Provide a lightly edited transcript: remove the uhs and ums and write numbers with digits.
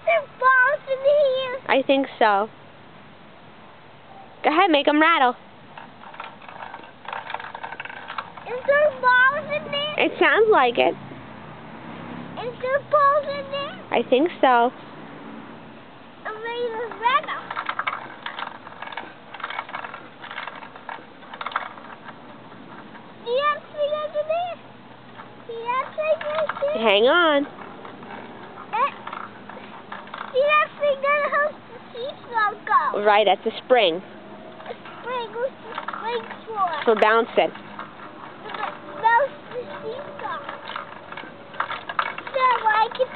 there balls in here? I think so. Go ahead, make them rattle. Is there balls in there? It sounds like it. Is there balls in there? I think so. I'm ready to rattle. Do you have three under there? Do you have three right there? Hang on. Do you have three that helps the seesaw go? Right at the spring. The spring, what's the spring for? For bouncing. Bounce the seesaw. So I can